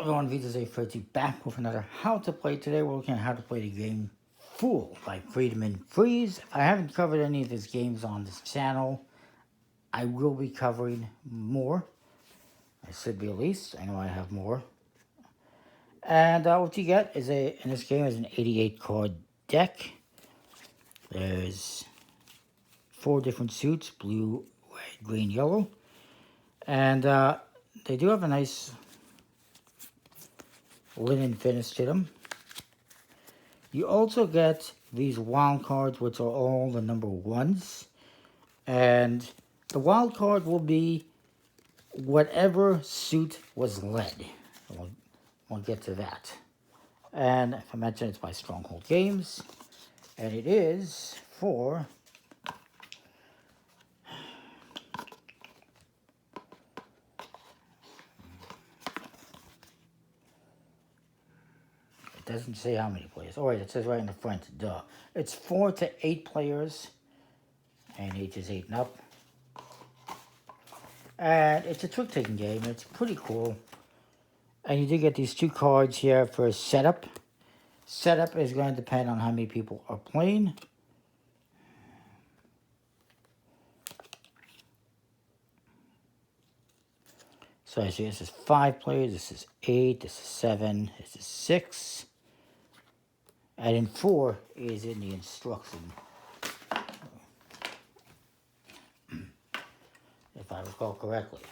Everyone, Vita's A30 back with another How to Play. Today we're looking at how to play the game Fool by Friedman Freeze. I haven't covered any of his games on this channel. I will be covering more. I should be at least. I know I have more. And what you get is in this game is an 88 card deck. There's 4 different suits: blue, red, green, yellow. And they do have a nice linen finish to them. You also get these wild cards, which are all the number 1s. And the wild card will be whatever suit was led. We'll get to that. And if I mention, it's by Stronghold Games. And it is for... It doesn't say how many players. Oh, wait, it says right in the front. Duh. It's 4 to 8 players. And ages 8 and up. And it's a trick-taking game. It's pretty cool. And you do get these 2 cards here for setup. Setup is going to depend on how many people are playing. So as you see, this is 5 players, this is 8, this is 7, this is 6. And then 4 is in the instruction. If I recall correctly.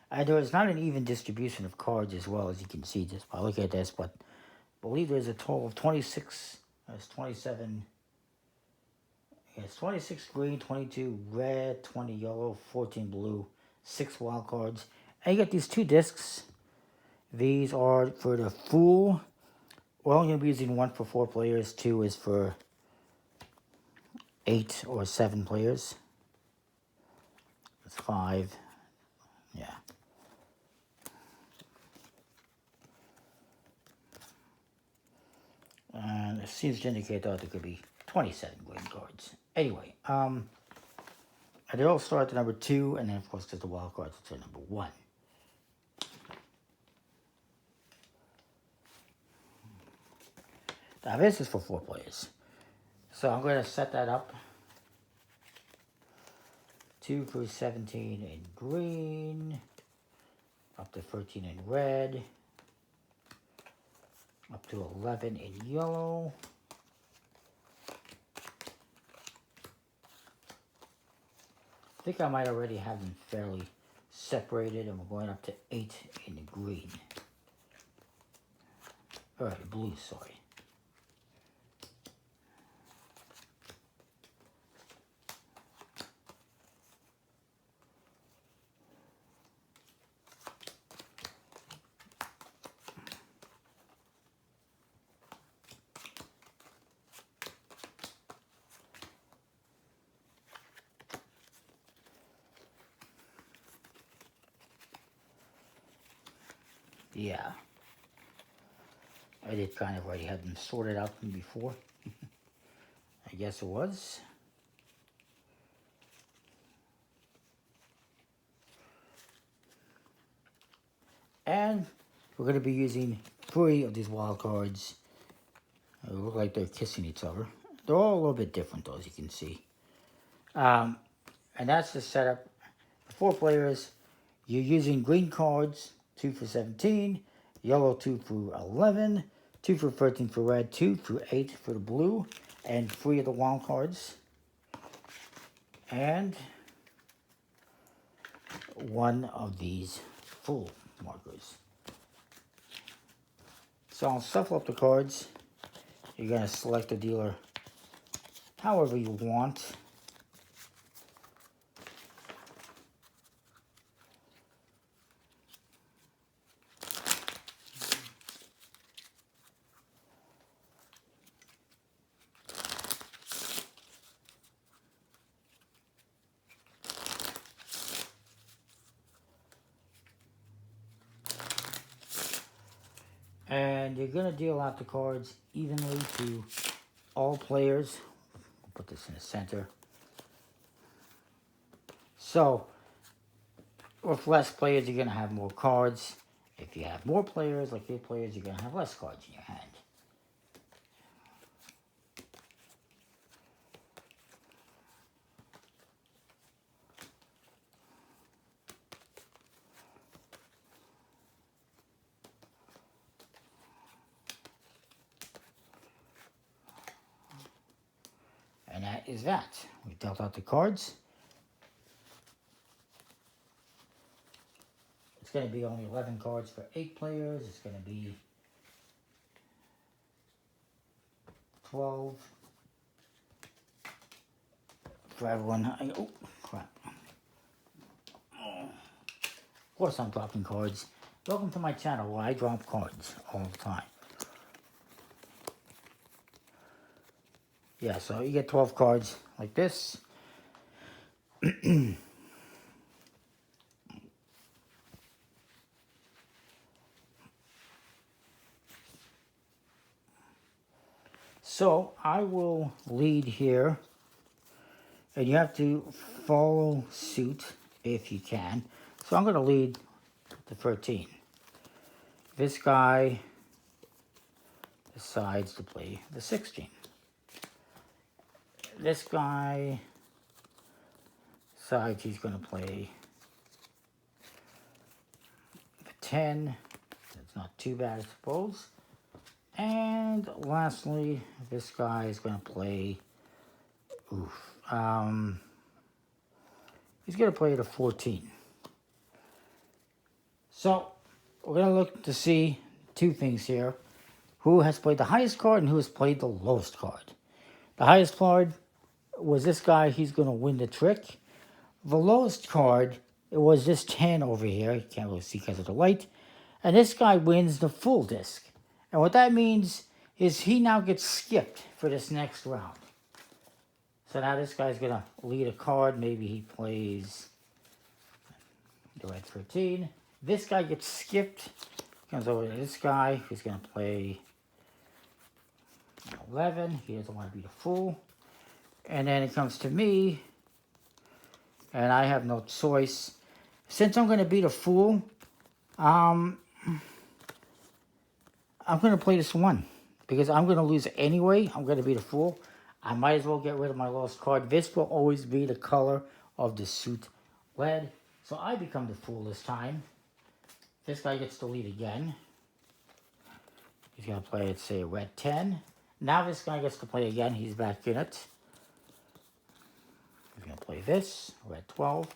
And there is not an even distribution of cards as well, as you can see just by looking at this, but I believe there's a total of 26, there's 27, it's 26 green, 22 red, 20 yellow, 14 blue, 6 wild cards. And you get these 2 discs. These are for the Fool. We're only going to be using 1 for 4 players, 2 is for 8 or 7 players. That's 5, yeah. And it seems to indicate that there could be 27 green cards. Anyway, and they all start at the number 2, and then of course there's the wild cards to number 1. Now this is for 4 players. So I'm going to set that up. 2 for 17 in green, up to 13 in red, up to 11 in yellow, I think I might already have them fairly separated, and we're going up to 8 in the green. Or blue, sorry. Yeah. I did kind of already have them sorted out from before. I guess it was. And we're going to be using 3 of these wild cards. They look like they're kissing each other. They're all a little bit different though, as you can see. And that's the setup. For 4 players, you're using green cards, 2 for 17, yellow 2 for 11, 2 for 13 for red, 2 for 8 for the blue, and 3 of the wild cards. And 1 of these full markers. So I'll shuffle up the cards. You're going to select the dealer however you want. And you're going to deal out the cards evenly to all players. I'll put this in the center. So, with less players, you're going to have more cards. If you have more players, like 8 players, you're going to have less cards in your hand. And that is that. We dealt out the cards. It's going to be only 11 cards for 8 players. It's going to be 12 for everyone. Oh, crap. Of course I'm dropping cards. Welcome to my channel where I drop cards all the time. Yeah, so you get 12 cards like this. So I will lead here, and you have to follow suit if you can. So I'm going to lead the 13. This guy decides to play the 16. This guy decides he's going to play the 10. It's not too bad, I suppose. And lastly, this guy is going to play, he's going to play the 14. So, we're going to look to see 2 things here. Who has played the highest card and who has played the lowest card. The highest card was this guy, he's going to win the trick. The lowest card, it was this 10 over here. You can't really see because of the light. And this guy wins the full disc. And what that means is he now gets skipped for this next round. So now this guy's going to lead a card. Maybe he plays the red 13. This guy gets skipped. Comes over to this guy who's going to play 11. He doesn't want to be the fool. And then it comes to me. And I have no choice. Since I'm going to be the fool, I'm going to play this 1. Because I'm going to lose anyway. I'm going to be the fool. I might as well get rid of my lowest card. This will always be the color of the suit red. So I become the fool this time. This guy gets to lead again. He's going to play, let's say, red 10. Now this guy gets to play again. He's back in it. He's going to play this, red 12.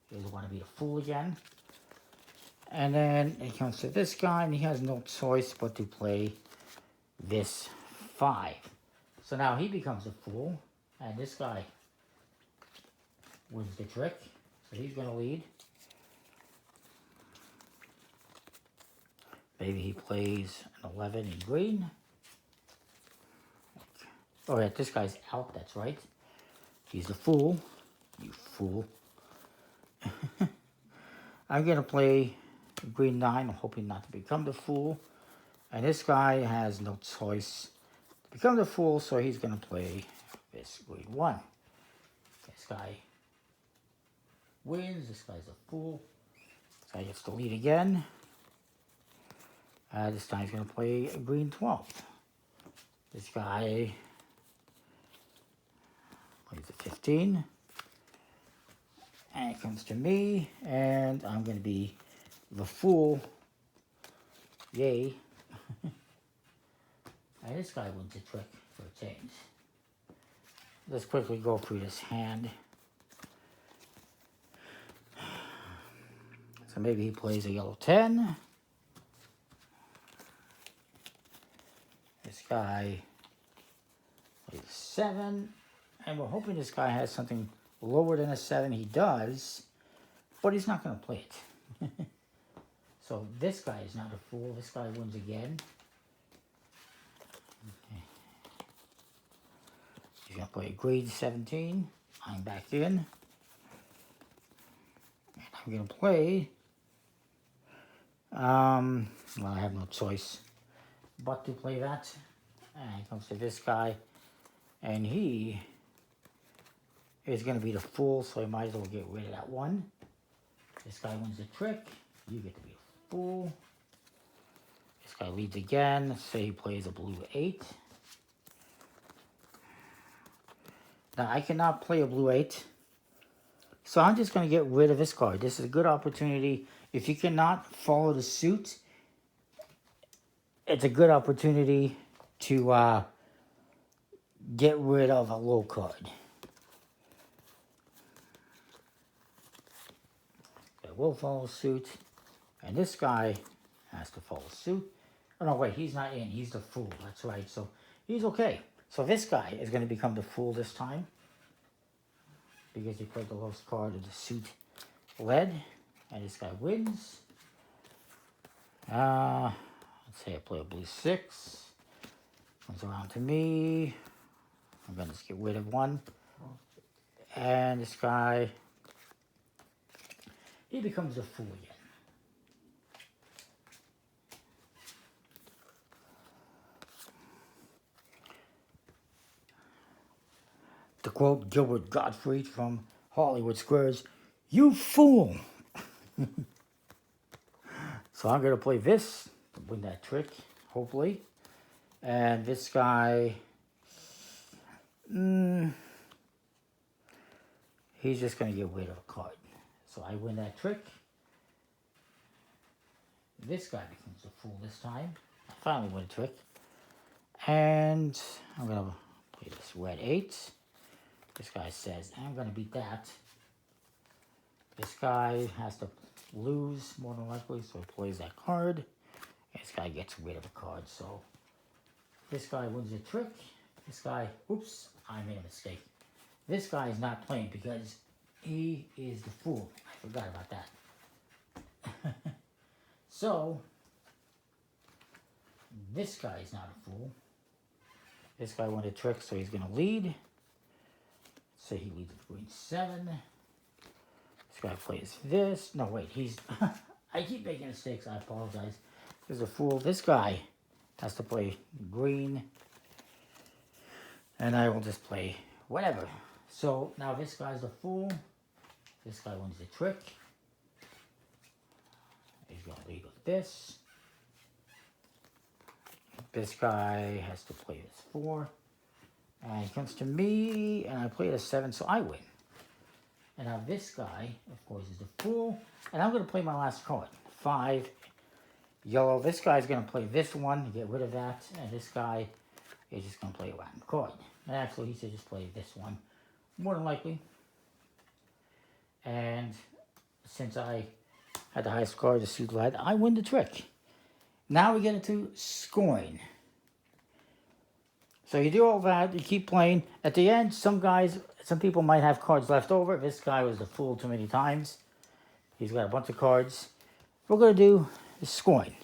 He doesn't want to be the fool again. And then it comes to this guy, and he has no choice but to play this 5. So now he becomes a fool, and this guy wins the trick. So he's going to lead. Maybe he plays an 11 in green. Oh yeah, this guy's out, that's right. He's the fool. You fool. I'm going to play green 9. I'm hoping not to become the fool. And this guy has no choice to become the fool, so he's going to play this green 1. This guy wins. This guy's a fool. This guy gets to lead again. This time he's going to play green 12. This guy plays a 15. And it comes to me, and I'm going to be the fool. Yay. And this guy wins the trick for a change. Let's quickly go through this hand. So maybe he plays a yellow 10. This guy plays a 7. And we're hoping this guy has something lower than a 7. He does, but he's not going to play it. So this guy is not a fool. This guy wins again. Okay. He's going to play grade 17. I'm back in. And I'm going to play, well, I have no choice but to play that. And it comes to this guy, and he is going to be the fool, so I might as well get rid of that one. This guy wins the trick. You get to be a fool. This guy leads again. Say he plays a blue 8. Now, I cannot play a blue 8. So I'm just going to get rid of this card. This is a good opportunity. If you cannot follow the suit, it's a good opportunity to get rid of a low card. I will follow suit. And this guy has to follow suit. Oh, no, wait, he's not in. He's the fool. That's right. So he's okay. So this guy is going to become the fool this time, because he played the lowest card of the suit led. And this guy wins. Let's say I play a blue 6. Comes around to me. I'm going to just get rid of one. And this guy, he becomes a fool again. To quote Gilbert Gottfried from Hollywood Squares, "You fool!" So I'm going to play this to win that trick, hopefully. And this guy, he's just going to get rid of a card. So I win that trick. This guy becomes a fool this time. I finally win a trick. And I'm going to play this red 8. This guy says, I'm going to beat that. This guy has to lose, more than likely, so he plays that card. This guy gets rid of a card, so this guy wins the trick. This guy, oops, I made a mistake. This guy is not playing because he is the fool. I forgot about that. So, this guy is not a fool. This guy won the trick, so he's going to lead. Say he leads with green 7. This guy plays this. No, wait, he's... I keep making mistakes. I apologize. There's a fool. This guy has to play green. And I will just play whatever. So, now this guy's the fool. This guy wins the trick. He's going to lead with this. This guy has to play this 4. And he comes to me, and I play a 7, so I win. And now this guy, of course, is the fool. And I'm going to play my last card. 5, yellow. This guy's going to play this one to get rid of that. And this guy is just going to play a random card. And actually, he should just play this one, more than likely. And since I had the highest card, the suit led, I win the trick. Now we get into scoring. So you do all that, you keep playing. At the end, some people might have cards left over. This guy was the fool too many times. He's got a bunch of cards. What we're going to do is scoring.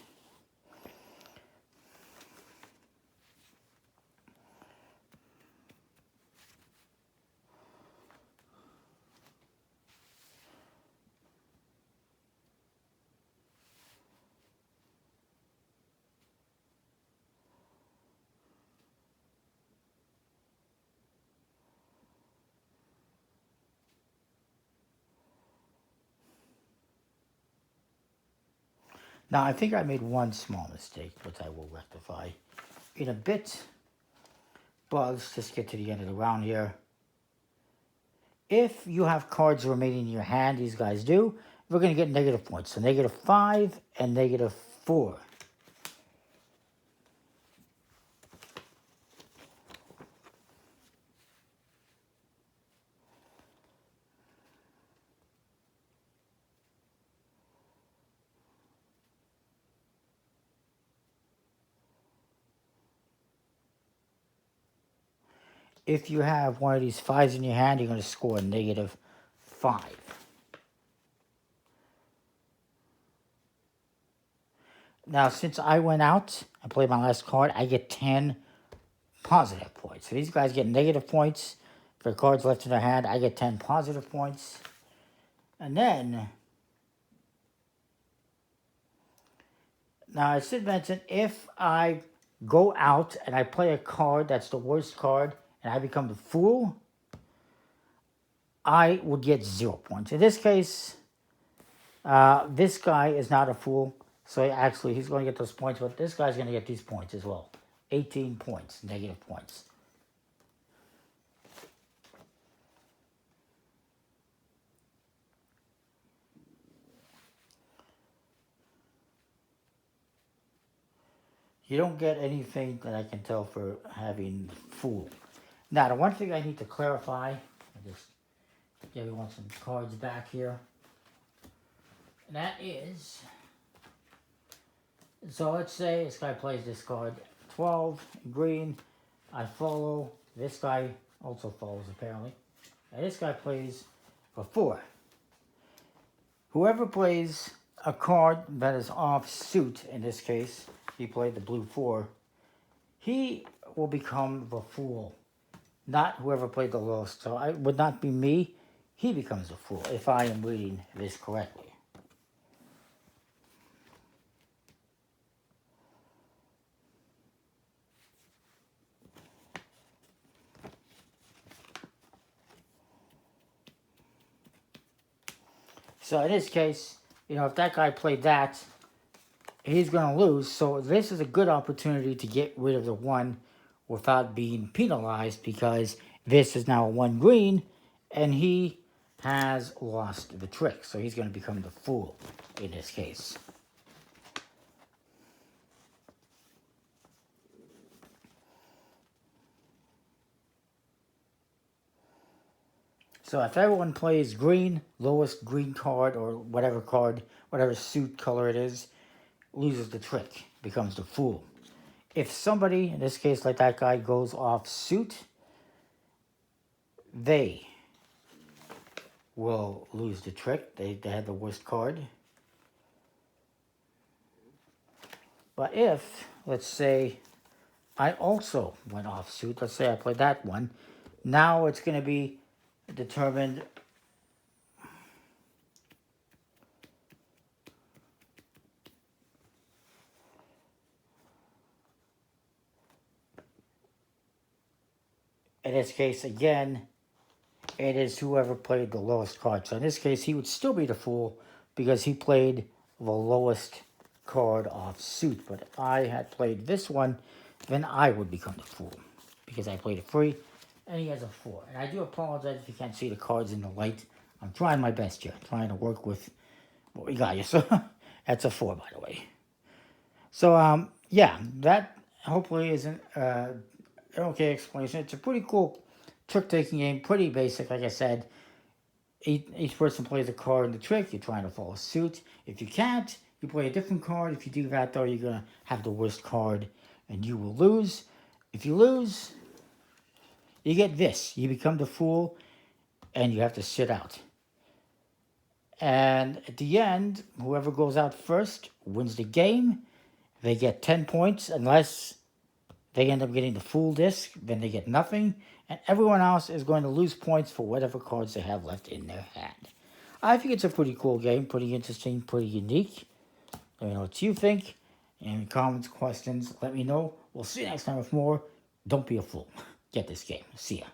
Now, I think I made one small mistake, which I will rectify in a bit. But let's just get to the end of the round here. If you have cards remaining in your hand, these guys do, we're going to get negative points. So negative 5 and negative 4. If you have one of these 5s in your hand, you're going to score a negative 5. Now, since I went out and played my last card, I get 10 positive points. So these guys get negative points for cards left in their hand. I get 10 positive points. And then, now I should mention, if I go out and I play a card that's the worst card, and I become the fool, I would get 0 points. In this case, this guy is not a fool, so actually he's going to get those points, but this guy's going to get these points as well. 18 points, negative points. You don't get anything that I can tell for having fool. Now, the one thing I need to clarify, I just give everyone some cards back here. And that is, so let's say this guy plays this card, 12, green, I follow, this guy also follows apparently, and this guy plays for 4. Whoever plays a card that is off suit, in this case, he played the blue 4, he will become the fool, not whoever played the lowest. So it would not be me, he becomes a fool, if I am reading this correctly. So in this case, you know, if that guy played that, he's going to lose. So this is a good opportunity to get rid of the 1 without being penalized, because this is now a 1 green, and he has lost the trick. So he's going to become the fool in this case. So if everyone plays green, lowest green card or whatever suit color it is, loses the trick, becomes the fool. If somebody, in this case like that guy, goes off suit, they will lose the trick. They had the worst card. But if, let's say, I also went off suit, let's say I played that one, now it's going to be determined in this case again, it is whoever played the lowest card. So in this case, he would still be the fool because he played the lowest card off suit. But if I had played this one, then I would become the fool because I played it free, and he has a 4. And I do apologize if you can't see the cards in the light. I'm trying my best here, trying to work with what we got here. So that's a 4, by the way. So yeah, that hopefully isn't an okay explanation. It's a pretty cool trick-taking game, pretty basic, like I said. Each person plays a card in the trick. You're trying to follow suit. If you can't, you play a different card. If you do that, though, you're going to have the worst card, and you will lose. If you lose, you get this. You become the fool, and you have to sit out. And at the end, whoever goes out first wins the game. They get 10 points, unless they end up getting the full disc, then they get nothing. And everyone else is going to lose points for whatever cards they have left in their hand. I think it's a pretty cool game, pretty interesting, pretty unique. Let me know what you think. Any comments, questions, let me know. We'll see you next time with more. Don't be a fool. Get this game. See ya.